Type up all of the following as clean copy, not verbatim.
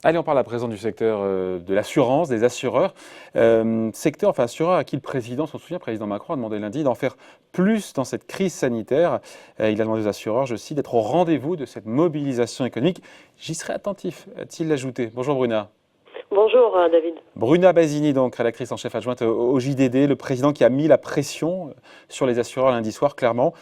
Allez, on parle à présent du secteur de l'assurance, des assureurs. Secteur, enfin assureur à qui le président, on se souvient, le président Macron a demandé lundi d'en faire plus dans cette crise sanitaire. Il a demandé aux assureurs, je cite, d'être au rendez-vous de cette mobilisation économique. J'y serai attentif, a-t-il ajouté. Bonjour Bruna. Bonjour David. Bruna Basini, donc rédactrice en chef adjointe au JDD, le président qui a mis la pression sur les assureurs lundi soir, clairement,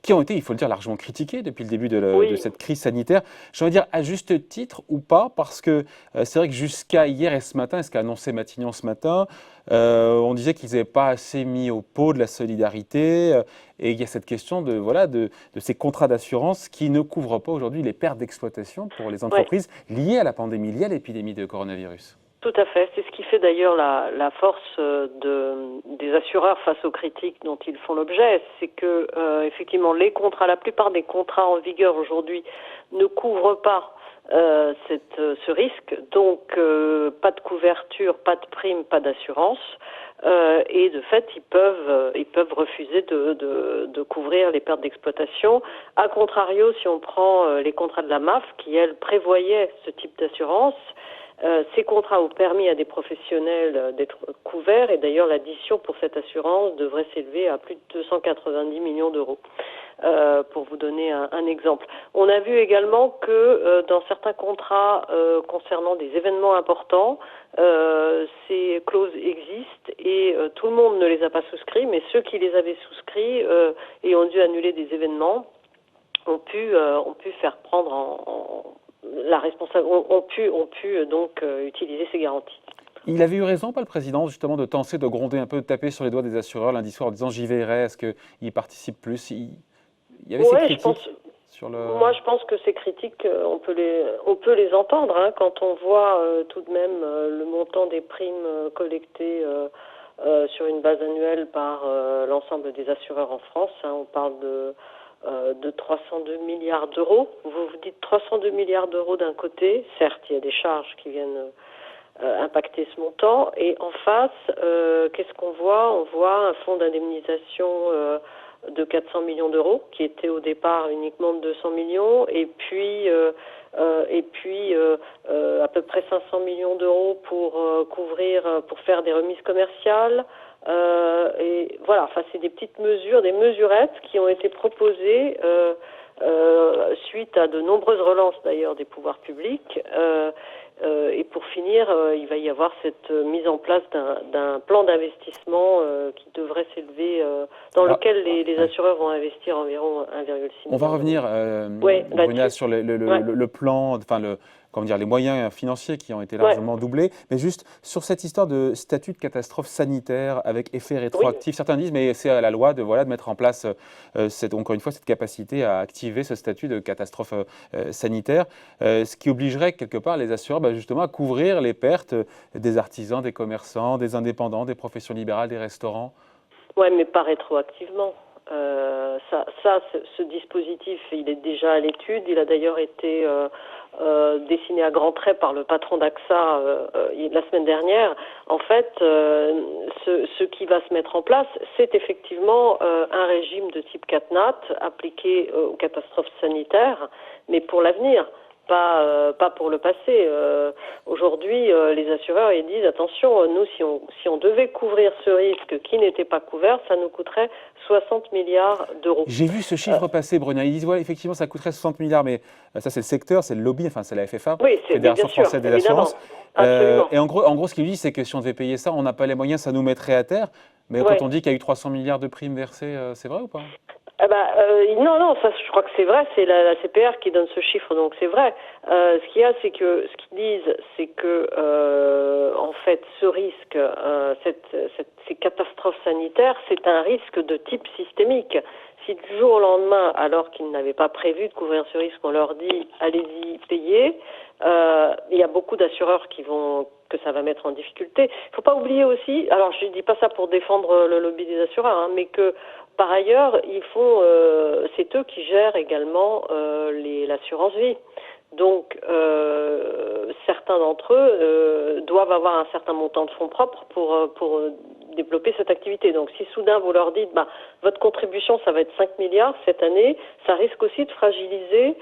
qui ont été, il faut le dire, largement critiqués depuis le début de cette crise sanitaire. J'ai envie de dire à juste titre ou pas, parce que c'est vrai que jusqu'à hier et ce matin, ce qu'a annoncé Matignon ce matin, on disait qu'ils n'avaient pas assez mis au pot de la solidarité. Et il y a cette question de ces contrats d'assurance qui ne couvrent pas aujourd'hui les pertes d'exploitation pour les entreprises liées à la pandémie, liées à l'épidémie de coronavirus. Tout à fait. C'est ce qui fait d'ailleurs la force des assureurs face aux critiques dont ils font l'objet. C'est que, effectivement, la plupart des contrats en vigueur aujourd'hui ne couvrent pas ce risque. Donc, pas de couverture, pas de prime, pas d'assurance. Et de fait, ils peuvent refuser de couvrir les pertes d'exploitation. A contrario, si on prend les contrats de la MAF, qui, elle, prévoyait ce type d'assurance, ces contrats ont permis à des professionnels d'être couverts et d'ailleurs l'addition pour cette assurance devrait s'élever à plus de 290 millions d'euros. Pour vous donner un exemple. On a vu également que dans certains contrats concernant des événements importants, ces clauses existent et tout le monde ne les a pas souscrits, mais ceux qui les avaient souscrits et ont dû annuler des événements ont pu faire prendre la responsabilité, ont pu donc utiliser ces garanties. Il avait eu raison, pas le président, justement, de tenter de gronder un peu, de taper sur les doigts des assureurs lundi soir en disant j'y veillerai, est-ce qu'ils participent plus? Il y avait ces critiques sur le... Moi, je pense que ces critiques, on peut les entendre hein, quand on voit tout de même le montant des primes collectées sur une base annuelle par l'ensemble des assureurs en France. Hein, on parle de 302 milliards d'euros. Vous vous dites 302 milliards d'euros d'un côté. Certes, il y a des charges qui viennent impacter ce montant. Et en face, qu'est-ce qu'on voit? On voit un fonds d'indemnisation de 400 millions d'euros, qui était au départ uniquement de 200 millions, et puis à peu près 500 millions d'euros pour pour faire des remises commerciales. Et voilà, enfin c'est des petites mesures, des mesurettes qui ont été proposées suite à de nombreuses relances d'ailleurs des pouvoirs publics. Et pour finir, il va y avoir cette mise en place d'un plan d'investissement qui devrait s'élever, dans lequel les assureurs vont investir environ 1,6 milliard. On va revenir, Bruna, sur le plan, enfin les moyens financiers qui ont été largement doublés. Mais juste sur cette histoire de statut de catastrophe sanitaire avec effet rétroactif, certains disent mais c'est à la loi de mettre en place encore une fois cette capacité à activer ce statut de catastrophe sanitaire, ce qui obligerait quelque part les assureurs justement à couvrir les pertes des artisans, des commerçants, des indépendants, des professions libérales, des restaurants. Oui, mais pas rétroactivement. Ce dispositif, il est déjà à l'étude. Il a d'ailleurs été dessiné à grands traits par le patron d'AXA la semaine dernière. En fait, ce qui va se mettre en place, c'est effectivement un régime de type CatNat appliqué aux catastrophes sanitaires, mais pour l'avenir. Pas pour le passé. Aujourd'hui, les assureurs ils disent attention, nous si on devait couvrir ce risque qui n'était pas couvert, ça nous coûterait 60 milliards d'euros. J'ai vu ce chiffre passer, Bruna. Ils disent voilà, effectivement, ça coûterait 60 milliards, mais ça c'est le secteur, c'est le lobby, enfin c'est la FFA, Fédération française des assurances. Et en gros, ce qu'ils disent, c'est que si on devait payer ça, on n'a pas les moyens, ça nous mettrait à terre. Mais quand on dit qu'il y a eu 300 milliards de primes versées, c'est vrai ou pas? Non, ça, je crois que c'est vrai, c'est la CPR qui donne ce chiffre, donc c'est vrai. Ce qu'il y a, c'est que ce qu'ils disent, c'est que en fait, ce risque, ces catastrophes sanitaires, c'est un risque de type systémique. Si du jour au lendemain, alors qu'ils n'avaient pas prévu de couvrir ce risque, on leur dit allez-y, payez, il y a beaucoup d'assureurs que ça va mettre en difficulté. Il ne faut pas oublier aussi, alors je ne dis pas ça pour défendre le lobby des assureurs, hein, mais que par ailleurs, c'est eux qui gèrent également l'assurance vie. Donc, certains d'entre eux doivent avoir un certain montant de fonds propres pour développer cette activité. Donc si soudain vous leur dites votre contribution ça va être 5 milliards cette année, ça risque aussi de fragiliser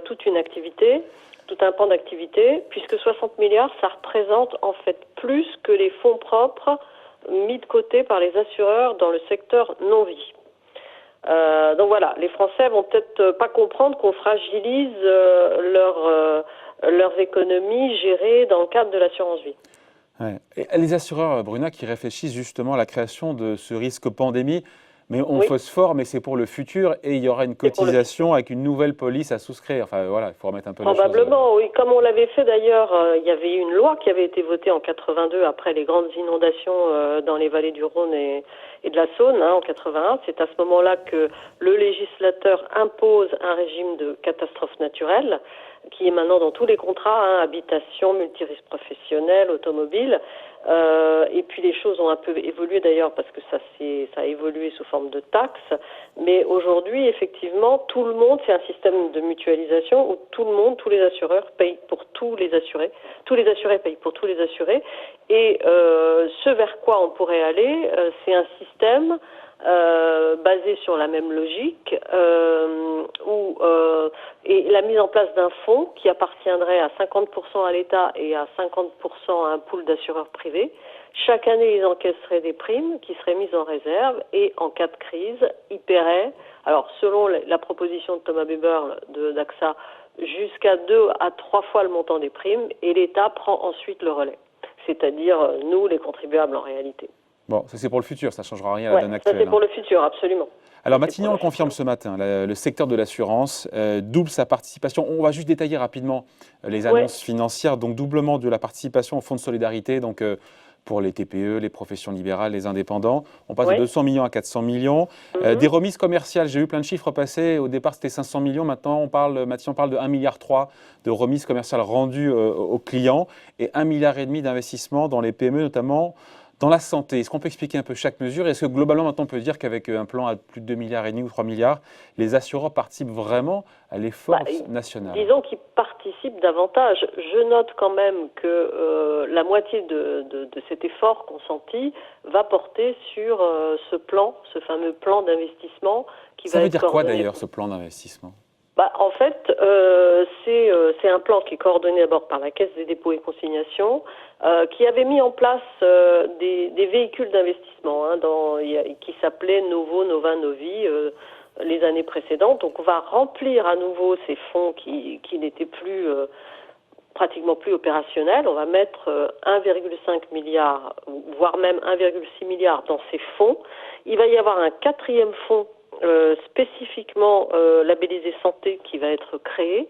toute une activité, tout un pan d'activité, puisque 60 milliards ça représente en fait plus que les fonds propres mis de côté par les assureurs dans le secteur non-vie. Donc voilà, les Français vont peut-être pas comprendre qu'on fragilise leurs économies gérées dans le cadre de l'assurance vie. Ouais. Et les assureurs, Bruna, qui réfléchissent justement à la création de ce risque pandémie, mais on phosphore, mais c'est pour le futur, et il y aura une cotisation avec une nouvelle police à souscrire. Enfin voilà, il faut remettre un peu les choses. Probablement, oui. Comme on l'avait fait d'ailleurs, il y avait une loi qui avait été votée en 82 après les grandes inondations dans les vallées du Rhône et de la Saône, en 81. C'est à ce moment-là que le législateur impose un régime de catastrophe naturelle, qui est maintenant dans tous les contrats, habitation, multirisque professionnel, automobile. Et puis les choses ont un peu évolué d'ailleurs parce que ça a évolué sous forme de taxes. Mais aujourd'hui, effectivement, tout le monde, c'est un système de mutualisation où tout le monde, tous les assureurs payent pour tous les assurés. Tous les assurés payent pour tous les assurés. Et ce vers quoi on pourrait aller, c'est un système basé sur la même logique et la mise en place d'un fonds qui appartiendrait à 50% à l'État et à 50% à un pool d'assureurs privés. Chaque année, ils encaisseraient des primes qui seraient mises en réserve et en cas de crise, ils paieraient, alors selon la proposition de Thomas Buberl d'AXA, jusqu'à 2 à 3 fois le montant des primes et l'État prend ensuite le relais, c'est-à-dire nous, les contribuables en réalité. Bon, ça c'est pour le futur, ça ne changera rien à la donne actuelle. Ça c'est pour le futur, absolument. Alors Matignon le confirme ce matin, le secteur de l'assurance double sa participation. On va juste détailler rapidement les annonces financières, donc doublement de la participation au fonds de solidarité, donc pour les TPE, les professions libérales, les indépendants. On passe de 200 millions à 400 millions. Des remises commerciales, j'ai eu plein de chiffres passer. Au départ, c'était 500 millions. Maintenant, Matignon parle de 1,3 milliard de remises commerciales rendues aux clients et 1,5 milliard d'investissements dans les PME, notamment dans la santé. Est-ce qu'on peut expliquer un peu chaque mesure? Est-ce que globalement, maintenant, on peut dire qu'avec un plan à plus de 2,5 milliards ou 3 milliards, les assureurs participent vraiment à l'effort national? Disons qu'ils participent davantage. Je note quand même que la moitié de cet effort consenti va porter sur ce fameux plan d'investissement qui va être coordonné. Ça veut dire quoi d'ailleurs, ce plan d'investissement? En fait, c'est un plan qui est coordonné d'abord par la Caisse des dépôts et consignations, qui avait mis en place des véhicules d'investissement qui s'appelaient Novo, Nova, Novi les années précédentes. Donc on va remplir à nouveau ces fonds qui n'étaient pratiquement plus opérationnels. On va mettre 1,5 milliard, voire même 1,6 milliard dans ces fonds. Il va y avoir un 4e fonds spécifiquement labellisé santé qui va être créé.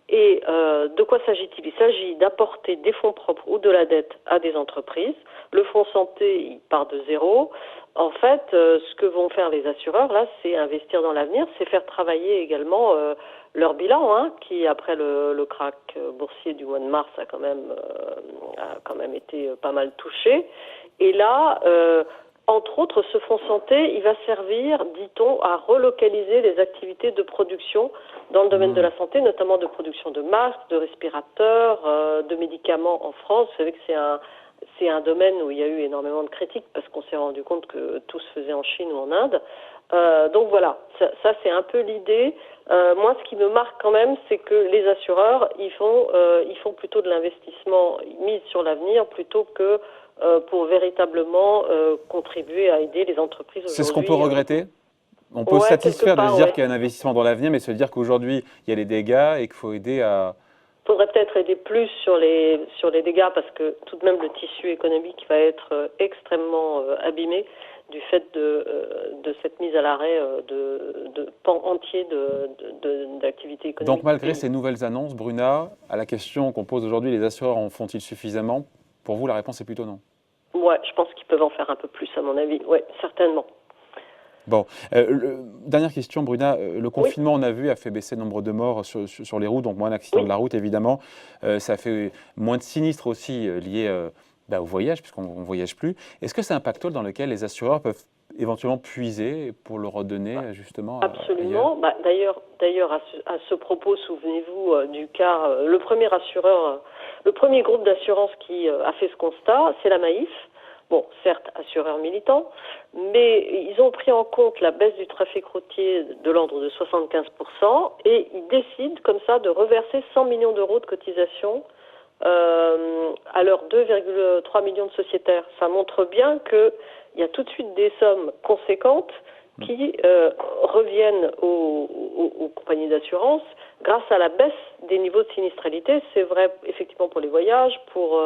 Et de quoi s'agit-il? Il s'agit d'apporter des fonds propres ou de la dette à des entreprises. Le fonds santé, il part de zéro. En fait, ce que vont faire les assureurs, là, c'est investir dans l'avenir, c'est faire travailler également leur bilan, qui, après le krach boursier du mois de mars, a quand même été pas mal touché. Et là, entre autres, ce fonds santé, il va servir, dit-on, à relocaliser les activités de production dans le domaine de la santé, notamment de production de masques, de respirateurs, de médicaments en France. Vous savez que c'est un domaine où il y a eu énormément de critiques parce qu'on s'est rendu compte que tout se faisait en Chine ou en Inde. Donc voilà, ça c'est un peu l'idée. Moi, ce qui me marque quand même, c'est que les assureurs, ils font plutôt de l'investissement mis sur l'avenir plutôt que pour véritablement contribuer à aider les entreprises aujourd'hui. C'est ce qu'on peut regretter? On peut se satisfaire de se dire qu'il y a un investissement dans l'avenir, mais se dire qu'aujourd'hui, il y a les dégâts et qu'il faut aider à... Il faudrait peut-être aider plus sur les dégâts parce que tout de même le tissu économique va être extrêmement abîmé du fait de cette mise à l'arrêt de pans entiers d'activités économiques. Donc malgré ces nouvelles annonces, Bruna, à la question qu'on pose aujourd'hui, les assureurs en font-ils suffisamment? Pour vous, la réponse est plutôt non. Ouais, je pense qu'ils peuvent en faire un peu plus, à mon avis. Oui, certainement. Bon, dernière question, Bruna. Le confinement, on a vu, a fait baisser le nombre de morts sur les routes, donc moins d'accidents de la route, évidemment. Ça a fait moins de sinistres aussi liés au voyage, puisqu'on ne voyage plus. Est-ce que c'est un pactole dans lequel les assureurs peuvent éventuellement puiser pour le redonner, justement Absolument. D'ailleurs, à ce propos, souvenez-vous du cas, le premier groupe d'assurance qui a fait ce constat, c'est la Maïf. Bon, certes, assureurs militants, mais ils ont pris en compte la baisse du trafic routier de l'ordre de 75% et ils décident comme ça de reverser 100 millions d'euros de cotisations à leurs 2,3 millions de sociétaires. Ça montre bien qu'il y a tout de suite des sommes conséquentes qui reviennent aux compagnies d'assurance grâce à la baisse des niveaux de sinistralité. C'est vrai effectivement pour les voyages, pour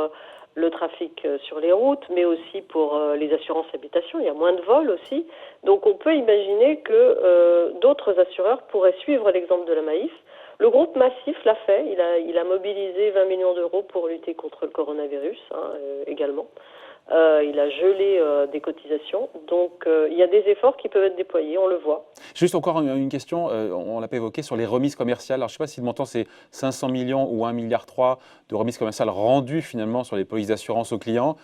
le trafic sur les routes, mais aussi pour les assurances habitation. Il y a moins de vols aussi. Donc on peut imaginer que d'autres assureurs pourraient suivre l'exemple de la Maïf. Le groupe Massif l'a fait. Il a mobilisé 20 millions d'euros pour lutter contre le coronavirus également. Il a gelé des cotisations. Donc il y a des efforts qui peuvent être déployés, on le voit. Juste encore une question, on ne l'a pas évoqué, sur les remises commerciales. Alors, je ne sais pas si le montant c'est 500 millions ou 1,3 milliard de remises commerciales rendues finalement sur les polices d'assurance aux clients.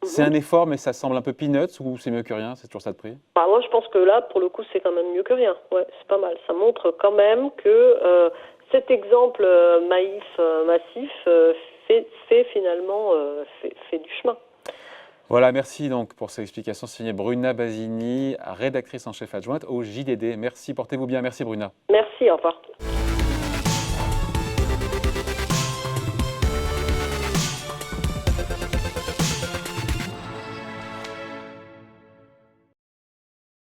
C'est un effort, mais ça semble un peu peanuts ou c'est mieux que rien? C'est toujours ça de prix? Moi, je pense que là, pour le coup, c'est quand même mieux que rien. Ouais, c'est pas mal. Ça montre quand même que cet exemple Massif fait finalement fait du chemin. Voilà, merci donc pour ces explications signées Bruna Basini, rédactrice en chef adjointe au JDD. Merci, portez-vous bien. Merci Bruna. Merci, au revoir.